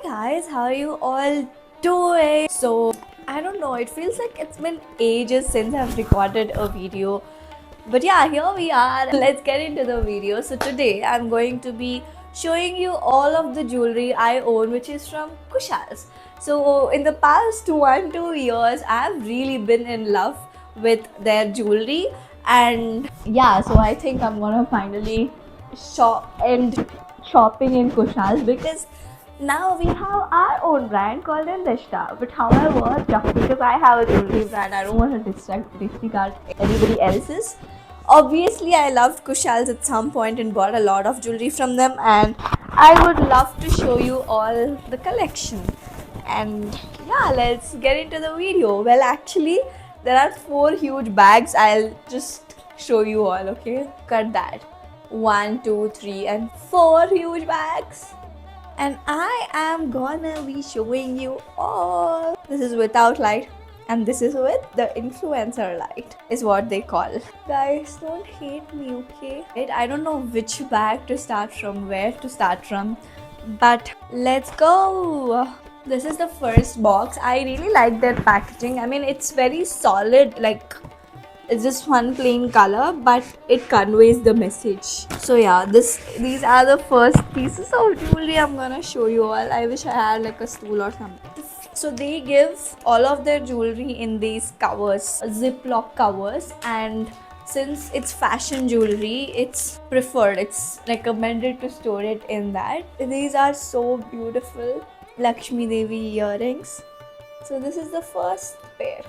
guys, how are you all doing? So, I don't know, it feels like it's been ages since I've recorded a video. But yeah, here we are. Let's get into the video. So, today I'm going to be showing you all of the jewelry I own, which is from Kushal's. So, in the past 1-2 years, I've really been in love with their jewelry, and yeah, so I think I'm gonna finally end shopping in Kushal's because now we have our own brand called Indeshta. But however, just because I have a jewelry brand, I don't want to disregard anybody else's. Obviously, I loved Kushal's at some point and bought a lot of jewelry from them, and I would love to show you all the collection. And yeah, let's get into the video. Well, actually, there are 4 huge bags. I'll just show you all, okay? Cut that. 1, 2, 3, and 4 huge bags. And I am gonna be showing you all. This is without light, and this is with the influencer light, is what they call. Guys, don't hate me, okay? I don't know which bag to start from, where to start from, but let's go. This is the first box. I really like their packaging. I mean, it's very solid, like it's just one plain color, but it conveys the message. So yeah, these are the first pieces of jewelry I'm gonna show you all. I wish I had like a stool or something. So they give all of their jewelry in these covers, ziploc covers, and since it's fashion jewelry, it's preferred, it's recommended to store it in that. These are so beautiful. Lakshmi Devi earrings. So this is the first pair.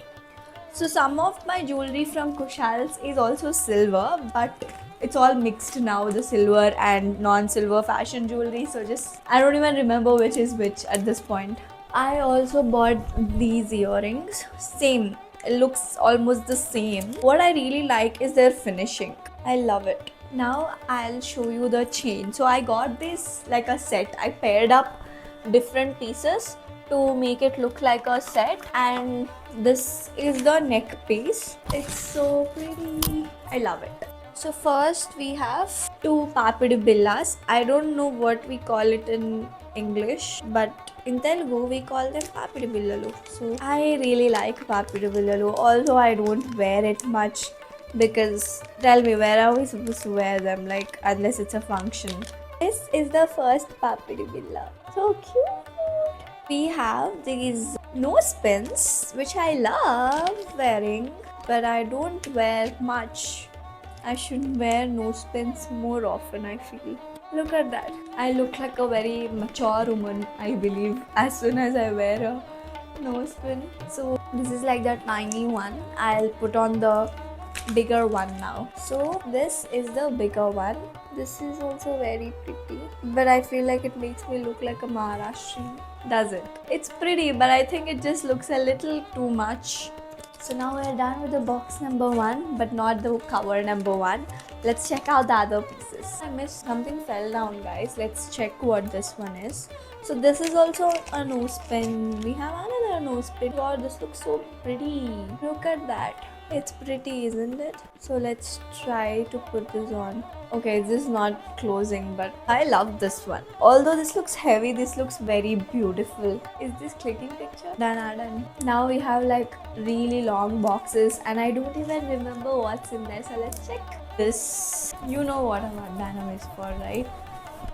So some of my jewelry from Kushal's is also silver, but it's all mixed now, the silver and non-silver fashion jewelry. So just, I don't even remember which is which at this point. I also bought these earrings. Same, it looks almost the same. What I really like is their finishing. I love it. Now I'll show you the chain. So I got this like a set. I paired up different pieces to make it look like a set, and this is the neck piece. It's so pretty. I love it. So first we have 2 papidi billas. I don't know what we call it in English, but in Telugu we call them papidi billalu. So I really like papidi billalu, although I don't wear it much because tell me, where are we supposed to wear them, like unless it's a function. This is the first papidi billa. So cute. We have these nose pins, which I love wearing, but I don't wear much. I should wear nose pins more often, I feel. Look at that. I look like a very mature woman, I believe, as soon as I wear a nose pin. So this is like the tiny one. I'll put on the bigger one now. So this is the bigger one. This is also very pretty, but I feel like it makes me look like a Maharashtrian. Does it? It's pretty, but I think it just looks a little too much. So now we're done with the box number 1, but not the cover number 1. Let's check out the other pieces. I missed something, fell down, guys. Let's check what this one is. So this is also a nose pin. We have another nose pin. Wow, this looks so pretty. Look at that. It's pretty, isn't it? So let's try to put this on. Okay, this is not closing, but I love this one. Although this looks heavy, this looks very beautiful. Is this clicking picture? Done. Now we have like really long boxes, and I don't even remember what's in there. So let's check. This, you know what a bandana is for, right?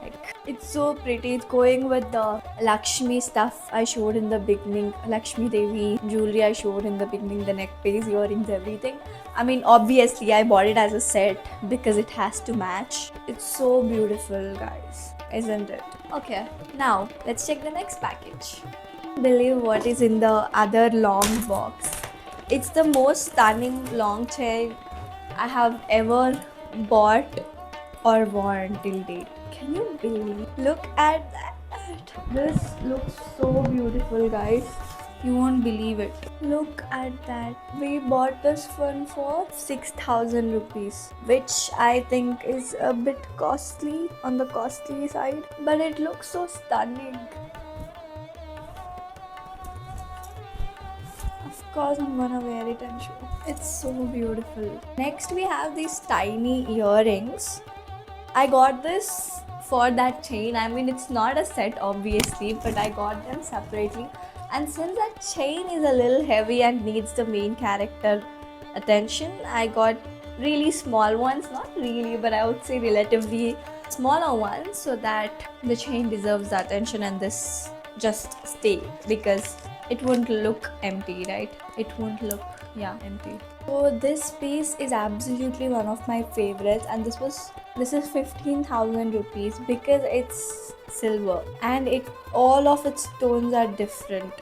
Like, it's so pretty. It's going with the Lakshmi stuff I showed in the beginning. Lakshmi Devi jewelry I showed in the beginning, the neck piece, earrings, everything. I mean, obviously I bought it as a set because it has to match. It's so beautiful, guys, isn't it? Okay, now let's check the next package. Believe what is in the other long box. It's the most stunning long chain I have ever bought or worn till date. Can you believe? Look at that. This looks so beautiful, guys. You won't believe it. Look at that. We bought this one for 6,000 rupees, which I think is a bit costly, on the costly side, but it looks so stunning. Of course, I'm gonna wear it and show. It's so beautiful. Next, we have these tiny earrings. I got this for that chain. I mean, it's not a set obviously, but I got them separately. And since that chain is a little heavy and needs the main character attention, I got really small ones, not really, but I would say relatively smaller ones, so that the chain deserves the attention and this just stay, because it won't look empty, right? It won't look, yeah, empty. So this piece is absolutely one of my favorites, and this is 15,000 rupees because it's silver and all of its tones are different.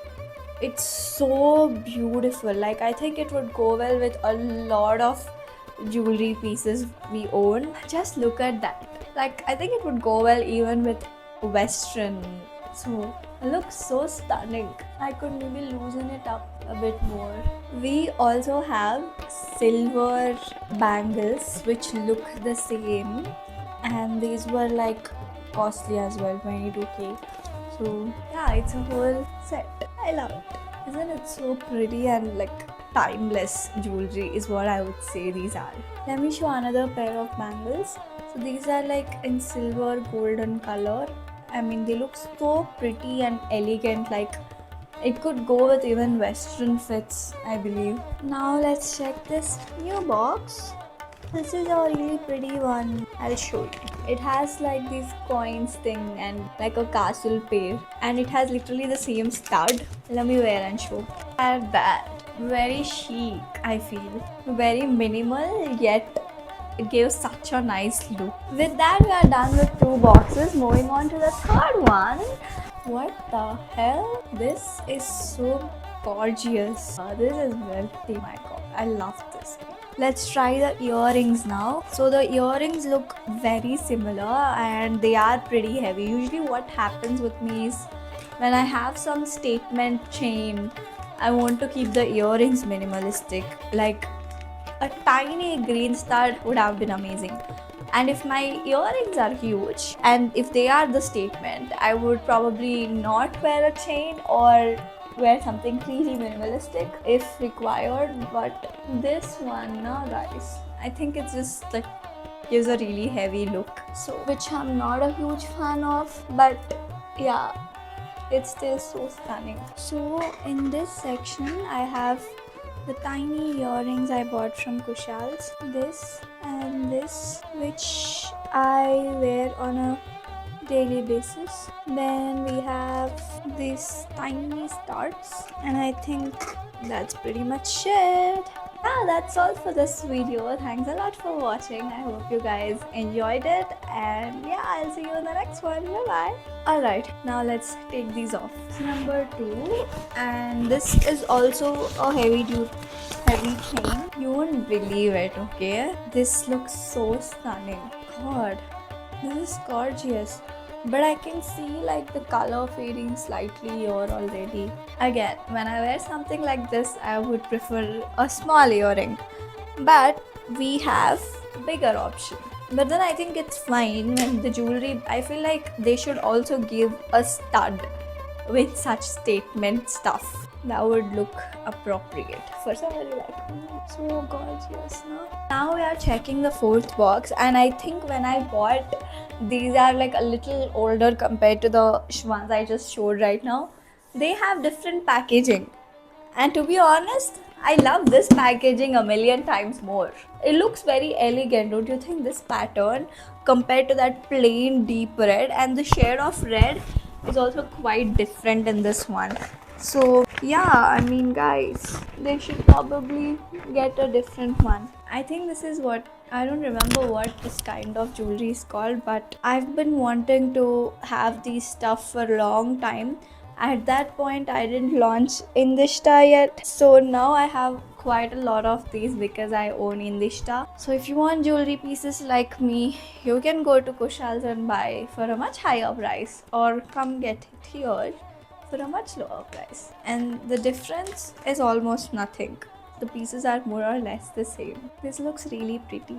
It's so beautiful. Like, I think it would go well with a lot of jewelry pieces we own. Just look at that. Like, I think it would go well even with western. So it looks so stunning. I could maybe loosen it up a bit more. We also have silver bangles which look the same, and these were like costly as well, 22k. So yeah, it's a whole set. I love it. Isn't it so pretty and like timeless jewelry is what I would say these are. Let me show another pair of bangles. So these are like in silver golden color. I mean, they look so pretty and elegant, like it could go with even western fits, I believe. Now let's check this new box. This is a really pretty one. I'll show you. It has like these coins thing and like a castle pair, and it has literally the same stud. Let me wear and show. At that, very chic, I feel. Very minimal, yet it gives such a nice look. With that, we are done with 2 boxes. Moving on to the third one. What the hell? This is so gorgeous. This is wealthy, my god. I love this. Let's try the earrings now. So the earrings look very similar and they are pretty heavy. Usually what happens with me is when I have some statement chain, I want to keep the earrings minimalistic. Like a tiny green stud would have been amazing. And if my earrings are huge and if they are the statement, I would probably not wear a chain or wear something really minimalistic if required. But this one, no guys, I think it just like gives a really heavy look, so which I'm not a huge fan of, but yeah, it's still so stunning. So in this section I have the tiny earrings I bought from Kushal's, this and this, which I wear on a daily basis. Then we have these tiny studs, and I think that's pretty much it. Yeah, that's all for this video. Thanks a lot for watching. I hope you guys enjoyed it, and yeah, I'll see you in the next one. Bye bye. Alright, now let's take these off. Number 2, and this is also a heavy chain. You won't believe it, okay? This looks so stunning. God, this is gorgeous. But I can see like the color fading slightly here already. Again, when I wear something like this, I would prefer a small earring. But we have bigger option. But then I think it's fine when the jewelry, I feel like they should also give a stud with such statement stuff. That would look appropriate for somebody like me. So gorgeous, no? Now we are checking the 4th box, and I think when I bought, these are like a little older compared to the ones I just showed right now. They have different packaging, and to be honest, I love this packaging a million times more. It looks very elegant, don't you think? This pattern compared to that plain deep red, and the shade of red is also quite different in this one. So yeah, I mean guys, they should probably get a different one. I think this is what, I don't remember what this kind of jewelry is called, but I've been wanting to have these stuff for a long time. At that point I didn't launch Indishta yet, so now I have quite a lot of these because I own Indishta. So if you want jewelry pieces like me, you can go to Kushal's and buy for a much higher price, or come get it here for a much lower price. And the difference is almost nothing. The pieces are more or less the same. This looks really pretty.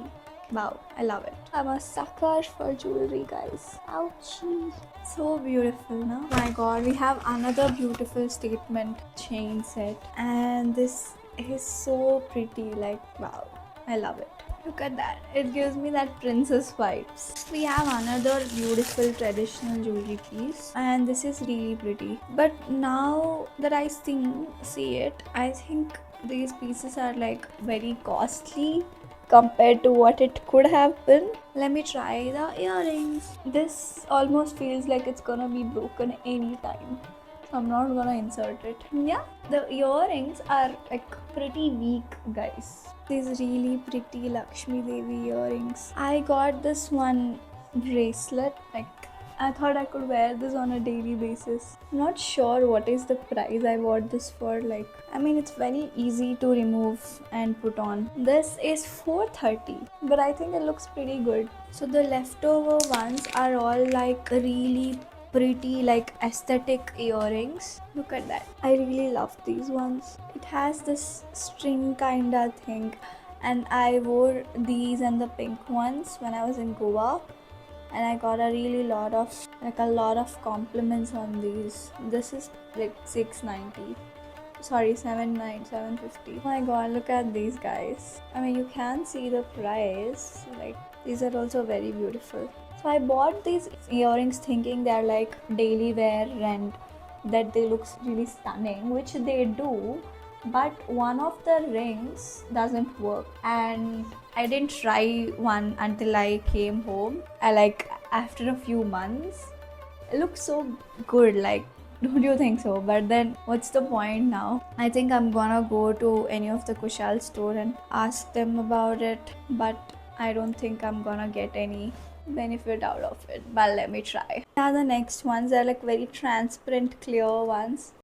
Wow, I love it. I'm a sucker for jewelry, guys. Ouchie. So beautiful, no? My god, we have another beautiful statement chain set, and this is so pretty. Like, wow, I love it. Look at that. It gives me that princess vibes. We have another beautiful traditional jewelry piece, and this is really pretty. But now that I see it, I think these pieces are like very costly compared to what it could have been. Let me try the earrings. This almost feels like it's gonna be broken anytime. So I'm not gonna insert it. Yeah, the earrings are like pretty weak, guys. These really pretty Lakshmi Devi earrings. I got this one bracelet, like I thought I could wear this on a daily basis. Not sure what is the price I bought this for. Like, I mean, it's very easy to remove and put on. This is 430, but I think it looks pretty good. So the leftover ones are all like really pretty, like aesthetic earrings. Look at that. I really love these ones. It has this string kinda thing, and I wore these and the pink ones when I was in Goa, and I got a lot of compliments on these. This is like 690. Sorry, 750. Oh my god, look at these guys. I mean, you can see the price. Like, these are also very beautiful. So I bought these earrings thinking they're like daily wear and that they look really stunning, which they do, but one of the rings doesn't work, and I didn't try one until I came home. I like after a few months. It looks so good, like, don't you think so? But then what's the point now? I think I'm gonna go to any of the Kushal store and ask them about it, but I don't think I'm gonna get any benefit out of it, but let me try. Now the next ones are like very transparent clear ones.